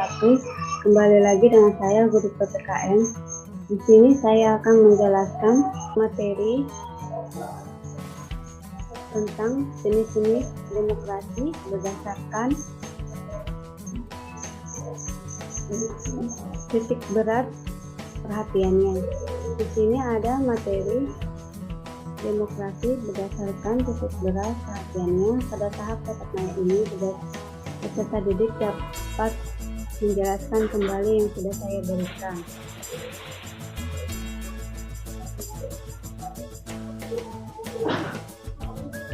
wabarakatuh. Kembali lagi dengan saya Guru PPKN. Di sini saya akan menjelaskan materi tentang jenis-jenis demokrasi berdasarkan titik berat perhatiannya. Di sini ada materi demokrasi berdasarkan titik berat perhatiannya. Pada tahap tatap maya ini, peserta didik dapat menjelaskan kembali yang sudah saya berikan.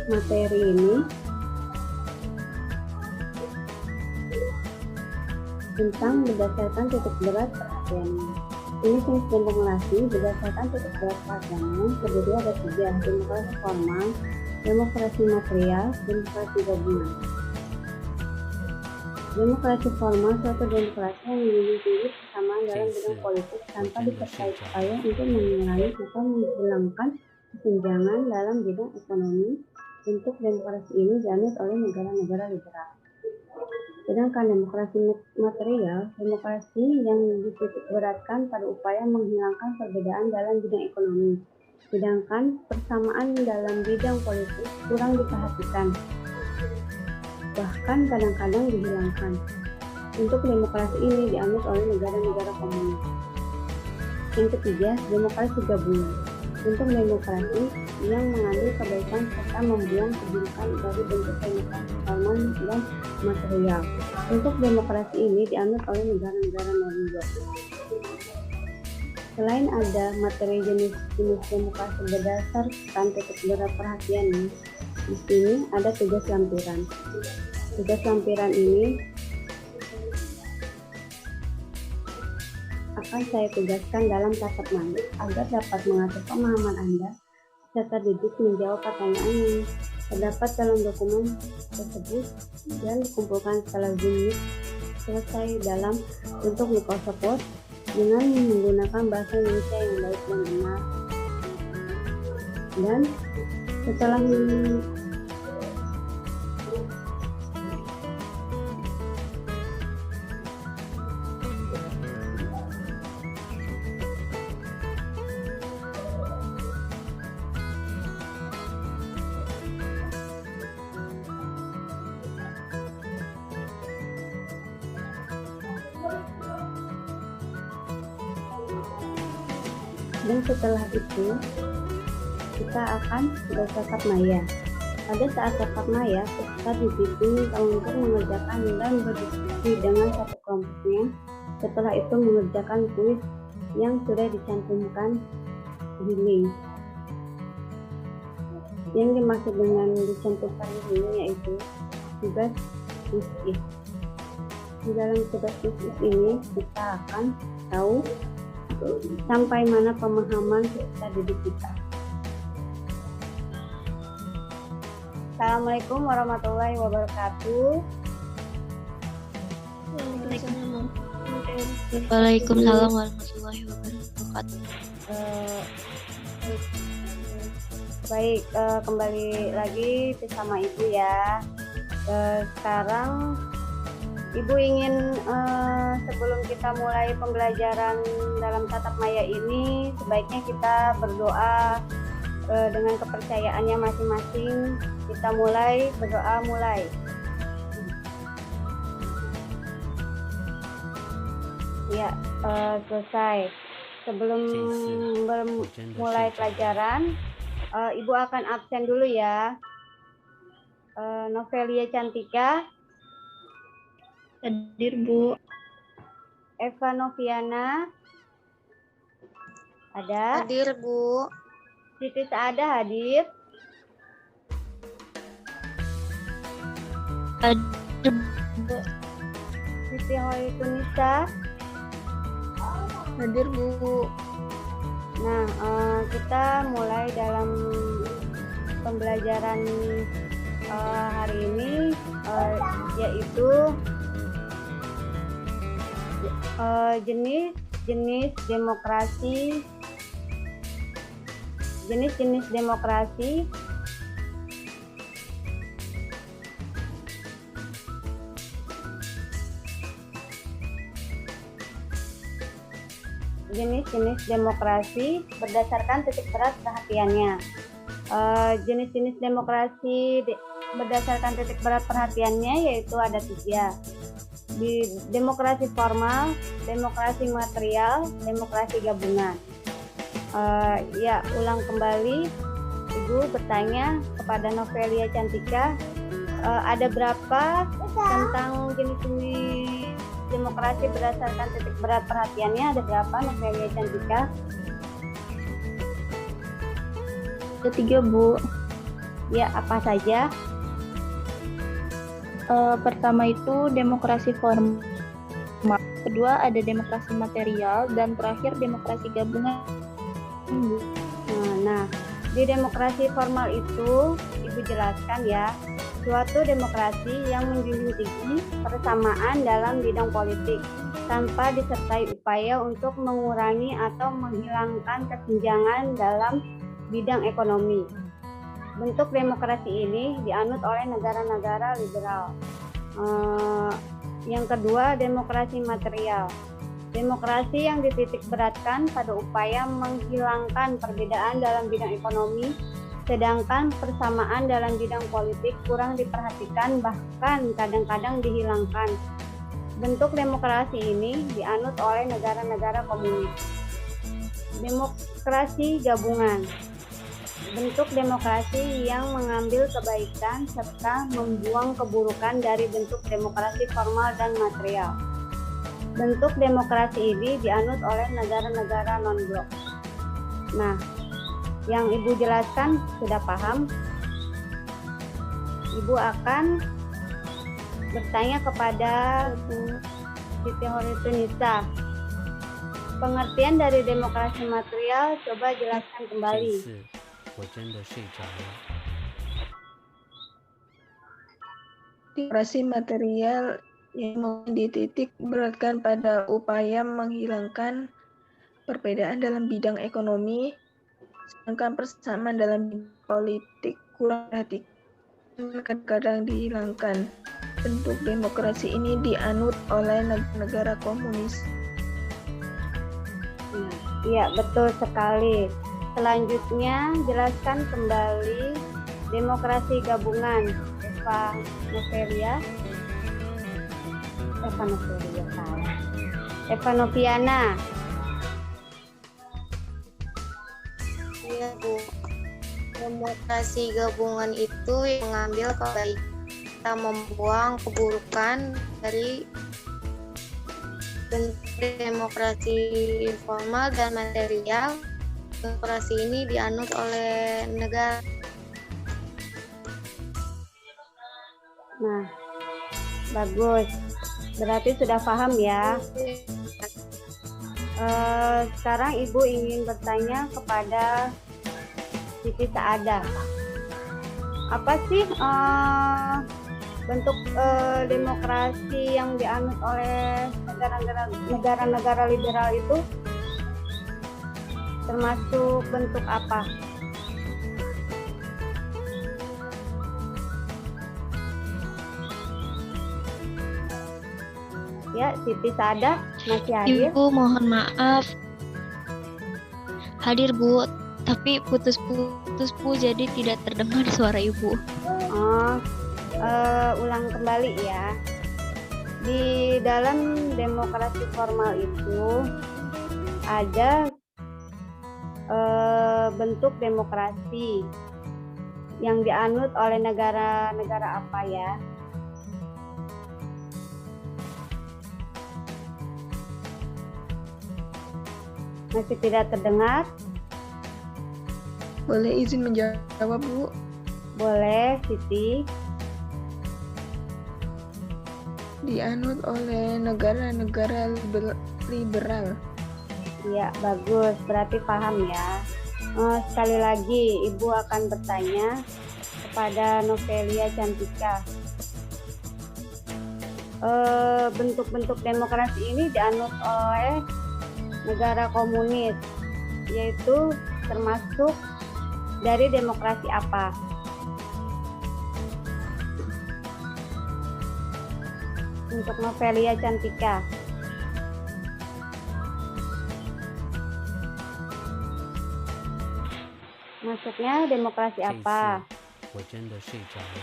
Materi ini tentang berdasarkan titik berat perhatiannya. Ini jenis demokrasi berdasarkan titik berat perhatiannya terdiri ada 3: demokrasi formal, demokrasi material, demokrasi gabungan. Demokrasi formal suatu demokrasi yang memiliki kesamaan dalam bidang politik tanpa disertai upaya untuk mengurangi atau menghilangkan kesenjangan dalam bidang ekonomi. Untuk demokrasi ini dianut oleh negara-negara liberal. Sedangkan demokrasi material, demokrasi yang dititik beratkan pada upaya menghilangkan perbedaan dalam bidang ekonomi. Sedangkan persamaan dalam bidang politik kurang diperhatikan, bahkan kadang-kadang dihilangkan. Untuk demokrasi ini dianut oleh negara-negara komunis. Yang ketiga, demokrasi gabungan. Untuk demokrasi yang mengambil kebaikan serta membuang keburukan dari bentuk demokrasi formal dan material. Untuk demokrasi ini dianut oleh negara-negara non-blok. Selain ada materi jenis-jenis demokrasi berdasarkan titik berat perhatiannya, di sini ada tugas lampiran. Tugas lampiran ini akan saya tugaskan dalam tatap maya agar dapat mengatur pemahaman Anda serta didik menjawab pertanyaan yang terdapat dalam dokumen tersebut dan dikumpulkan setelah Zoom selesai dalam bentuk Microsoft Word dengan menggunakan bahasa Indonesia yang baik dan benar. Dan setelah itu kita akan bertatap maya. Pada saat tatap maya, peserta didik diminta untuk mengerjakan dan berdiskusi dengan satu kelompoknya. Setelah itu mengerjakan kuis yang sudah dicantumkan di link. Yang dimaksud dengan dicantumkan di link yaitu tugas kuis. Di dalam tugas kuis ini kita akan tahu sampai mana pemahaman peserta didik kita. Assalamualaikum warahmatullahi wabarakatuh. Waalaikumsalam warahmatullahi wabarakatuh. Baik, kembali lagi bersama Ibu ya. Sekarang Ibu ingin sebelum kita mulai pembelajaran dalam tatap maya ini, sebaiknya kita berdoa dengan kepercayaannya masing-masing. Kita mulai berdoa mulai. Ya, selesai. Sebelum mulai pelajaran, Ibu akan absen dulu ya. Novelia Cantika. Hadir, Bu. Eva Noviana. Ada. Hadir, Bu. Siti Saada hadir. Hadir, Bu. Siti Hoitunisa. Hadir, Bu. Nah, kita mulai dalam pembelajaran hari ini, yaitu jenis-jenis demokrasi, jenis-jenis demokrasi berdasarkan titik berat perhatiannya. Jenis-jenis demokrasi berdasarkan titik berat perhatiannya yaitu ada 3. Di demokrasi formal, demokrasi material, demokrasi gabungan. Ulang kembali, Ibu bertanya kepada Novelia Cantika, ada berapa tentang jenis-jenis demokrasi berdasarkan titik berat perhatiannya, ada berapa Novelia Cantika? Ada 3, Bu. Ya, apa saja? Pertama itu demokrasi formal. Kedua ada demokrasi material dan terakhir demokrasi gabungan. Nah, di demokrasi formal itu Ibu jelaskan ya, suatu demokrasi yang menjunjung tinggi persamaan dalam bidang politik tanpa disertai upaya untuk mengurangi atau menghilangkan kesenjangan dalam bidang ekonomi. Bentuk demokrasi ini dianut oleh negara-negara liberal. Yang kedua, demokrasi material. Demokrasi yang dititik beratkan pada upaya menghilangkan perbedaan dalam bidang ekonomi, sedangkan persamaan dalam bidang politik kurang diperhatikan, bahkan kadang-kadang dihilangkan. Bentuk demokrasi ini dianut oleh negara-negara komunis. Demokrasi gabungan. Bentuk demokrasi yang mengambil kebaikan serta membuang keburukan dari bentuk demokrasi formal dan material. Bentuk demokrasi ini dianut oleh negara-negara non-blok. Nah, yang Ibu jelaskan sudah paham? Ibu akan bertanya kepada Siti Horitunisa. Pengertian dari demokrasi material coba jelaskan kembali. 我真的睡着了。 Demokrasi material yang dititik beratkan pada upaya menghilangkan perbedaan dalam bidang ekonomi, sedangkan persamaan dalam bidang politik kurang diperhatikan, kadang-kadang dihilangkan. Bentuk demokrasi ini dianut oleh negara komunis. Iya, betul sekali. Selanjutnya, jelaskan kembali demokrasi gabungan. Eva Noviana. Iya, Bu. Demokrasi gabungan itu yang mengambil kebaikan, kita membuang keburukan dari bentuk demokrasi formal dan material. Demokrasi ini dianut oleh negara. Nah, bagus. Berarti sudah paham ya. Sekarang Ibu ingin bertanya kepada Siti Saada. Apa sih bentuk demokrasi yang dianut oleh negara-negara liberal itu? Termasuk bentuk apa? Ya, Siti Saada masih hadir. Ibu mohon maaf. Hadir, Bu. Tapi putus-putus, Bu, jadi tidak terdengar suara Ibu. Ulang kembali ya. Di dalam demokrasi formal itu ada bentuk demokrasi yang dianut oleh negara-negara apa ya? Masih tidak terdengar? Boleh izin menjawab, Bu? Boleh, Siti. Dianut oleh negara-negara liberal. Ya, bagus. Berarti paham ya. Sekali lagi, Ibu akan bertanya kepada Novelia Cantika. Bentuk-bentuk demokrasi ini dianut oleh negara komunis, yaitu termasuk dari demokrasi apa? Untuk Novelia Cantika. Masuknya demokrasi 这一次 apa? 我真的睡着了。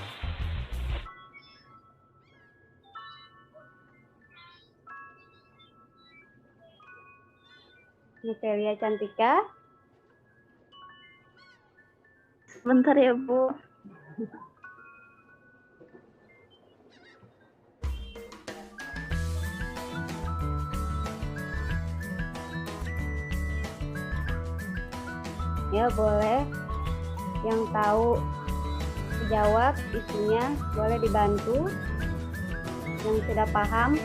Natalia Cantika. Bentar ya, Bu. Ya boleh. Yang tahu jawab isinya boleh dibantu. Yang sudah paham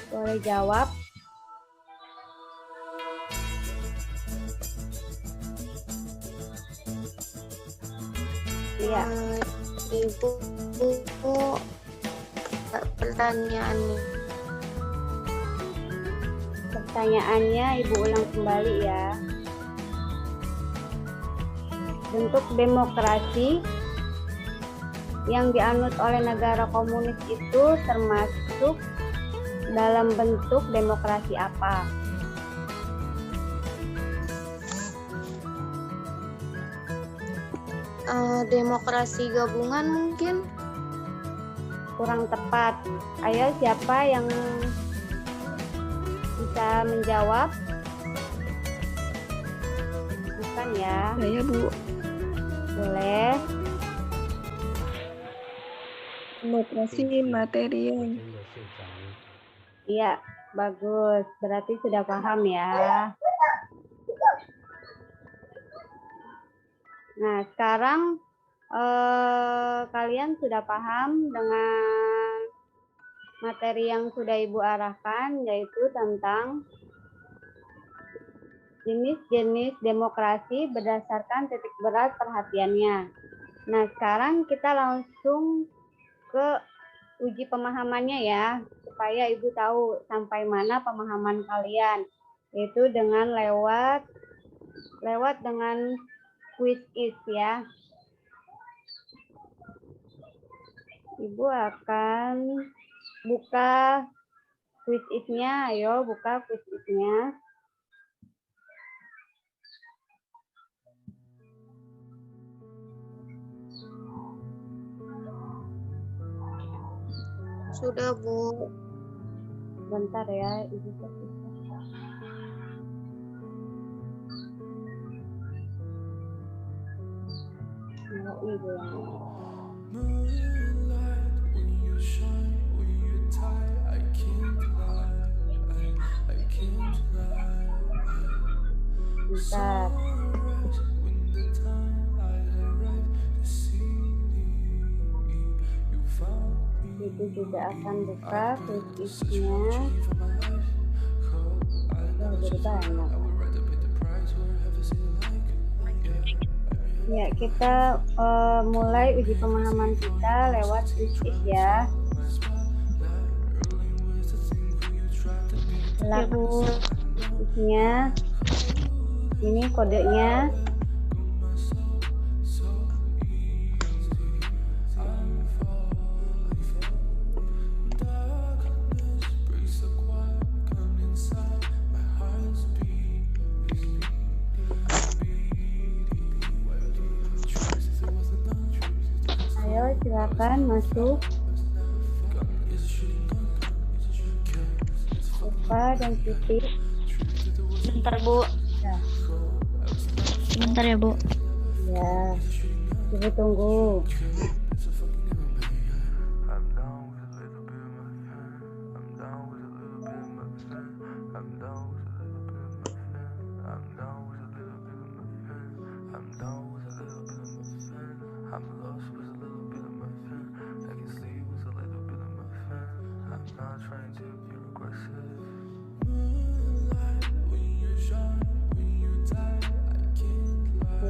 boleh jawab. Iya. Ibu, pertanyaannya. Pertanyaannya Ibu ulang kembali ya. Bentuk demokrasi yang dianut oleh negara komunis itu termasuk dalam bentuk demokrasi apa? Demokrasi gabungan mungkin. Kurang tepat. Ayo siapa yang bisa menjawab? Bukan ya? Saya, Bu. Boleh. Demokrasi 这一次 我 material. 真的睡着了。 Iya, bagus. Berarti sudah paham ya. Nah, sekarang kalian sudah paham dengan materi yang sudah Ibu arahkan, yaitu tentang jenis-jenis demokrasi berdasarkan titik berat perhatiannya. Nah, sekarang kita langsung ke uji pemahamannya ya, supaya Ibu tahu sampai mana pemahaman kalian, yaitu dengan lewat dengan quiz is ya. Ibu akan buka quiz is-nya, ayo buka quiz is-nya. Sudah, Bu. Bentar ya, Ibu kasih. Oh, Ibu yang bentar. Ibu juga akan buka quiz-nya. Oh, jadi banyak. Ya, kita mulai uji pemahaman kita lewat quiz ya. Lalu quiznya, ini kodenya. Ayo silakan masuk. Buka dan titik. Bentar, Bu. Ya. Bentar ya, Bu. Ya. Ibu tunggu.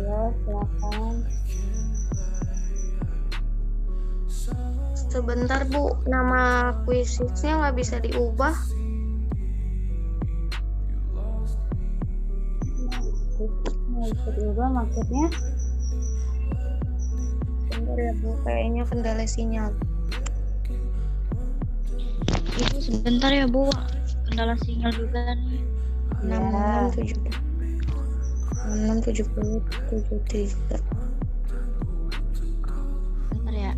Ayo silakan. Sebentar Bu, nama kuisisnya nggak bisa diubah. Nggak bisa diubah maksudnya? Bentar ya Bu, kayaknya kendala sinyal. Ibu sebentar ya Bu, kendala sinyal juga nih. 6673. Bentar ya.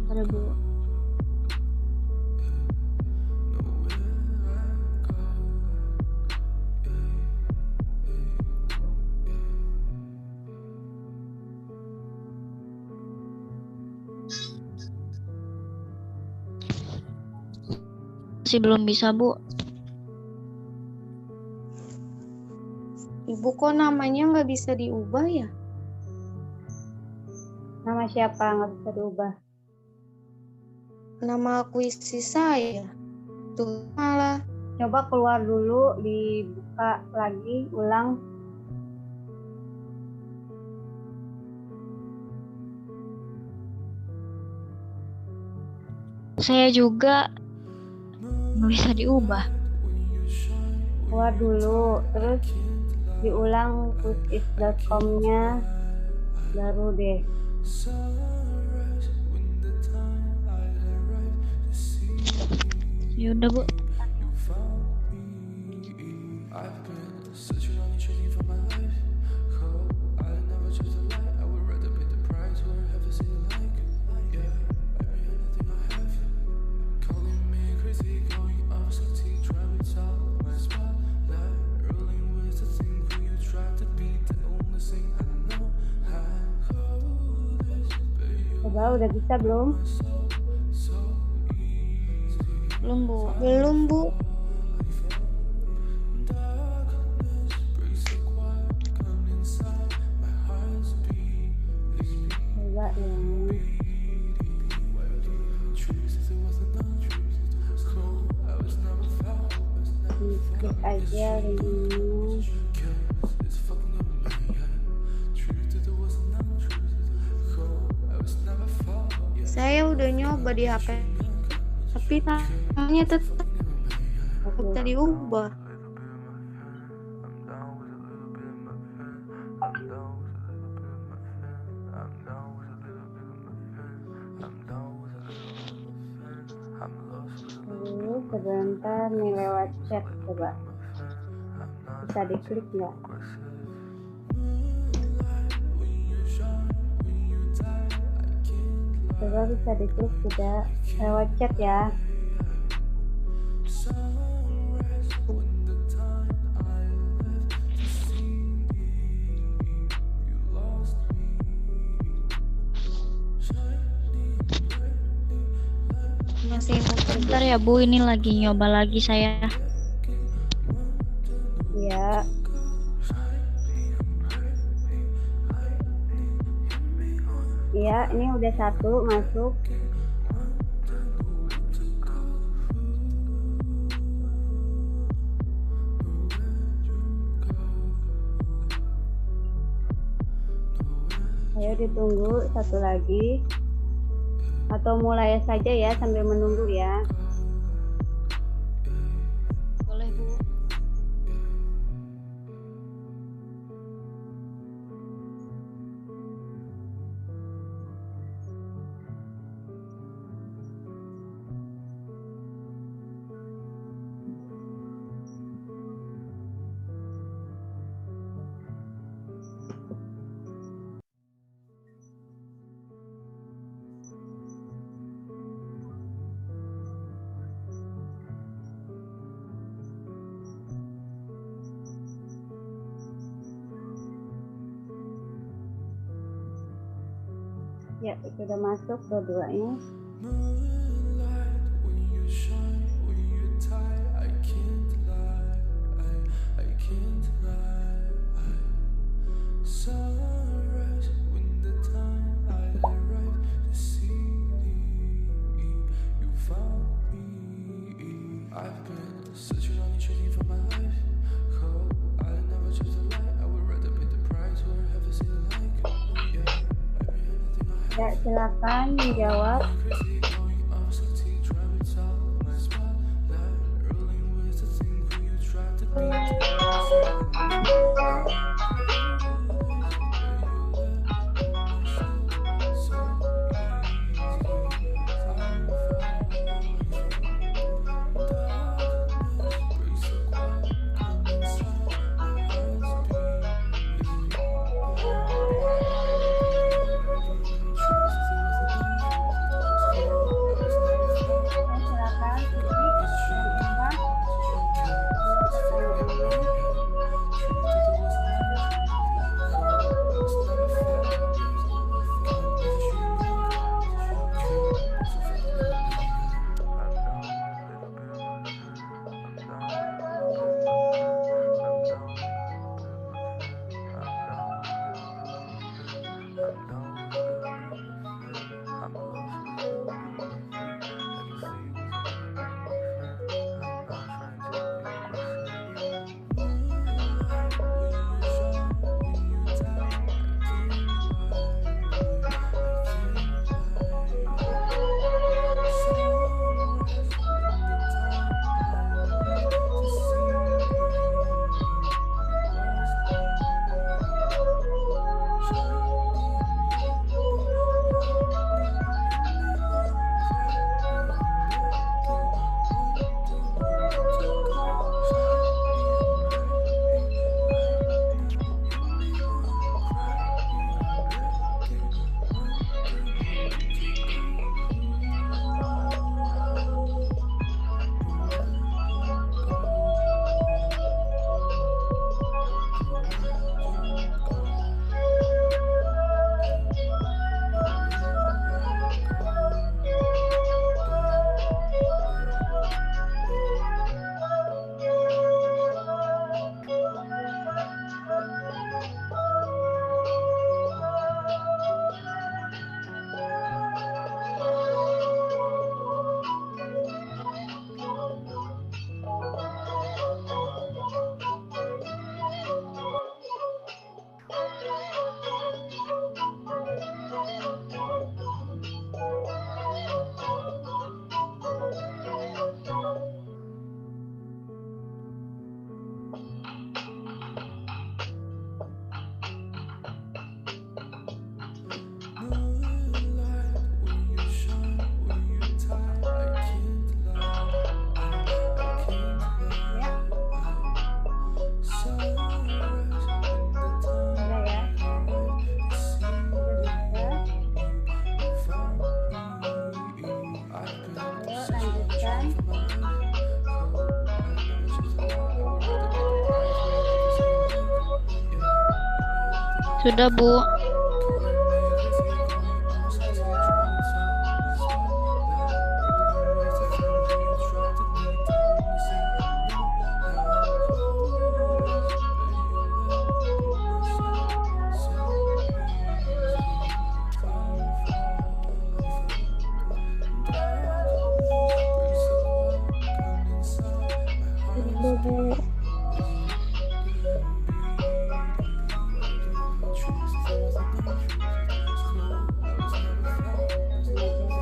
Bentar ya Bu. Masih belum bisa Bu. Ibu kok namanya nggak bisa diubah ya? Nama siapa nggak bisa diubah? Nama kuisis saya. Tuh malah. Coba keluar dulu, dibuka lagi, ulang. Saya juga nggak bisa diubah. Keluar dulu, terus diulang kuisis.com-nya, baru deh. Ya udah Bu. Coba udah bisa belum? Belum Bu. Belum Bu. Coba ya. Klik aja linknya. Saya udah nyoba di HP. Tapi namanya tetap bisa diubah. Sebentar nih lewat chat, coba bisa diklik nggak? Coba bisa diklik tidak? Lewat chat ya. Masih Bentar ya Bu, ini lagi nyoba lagi saya. Ya. Iya, ini udah satu masuk. Ayo ditunggu satu lagi. Atau mulai saja ya sambil menunggu ya. Boleh Bu. Ya, itu udah masuk dua-duanya. I've been searching on you, chasing for my life. Oh, I Ya, silakan menjawab. Sudah, Bu.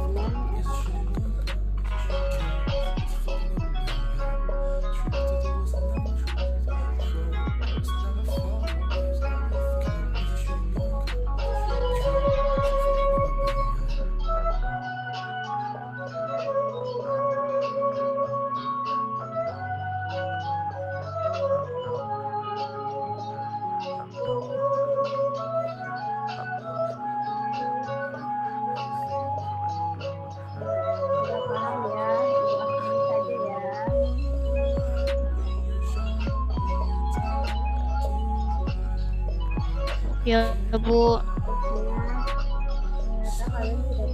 Ya, Bu. Ternyata kalian sudah paham semuanya. Untuk pembelajaran ini diakhiri. Ya, Bu. Assalamualaikum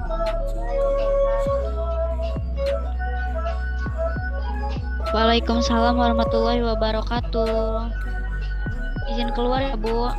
warahmatullahi wabarakatuh. Waalaikumsalam warahmatullahi wabarakatuh. Izin keluar ya, Bu.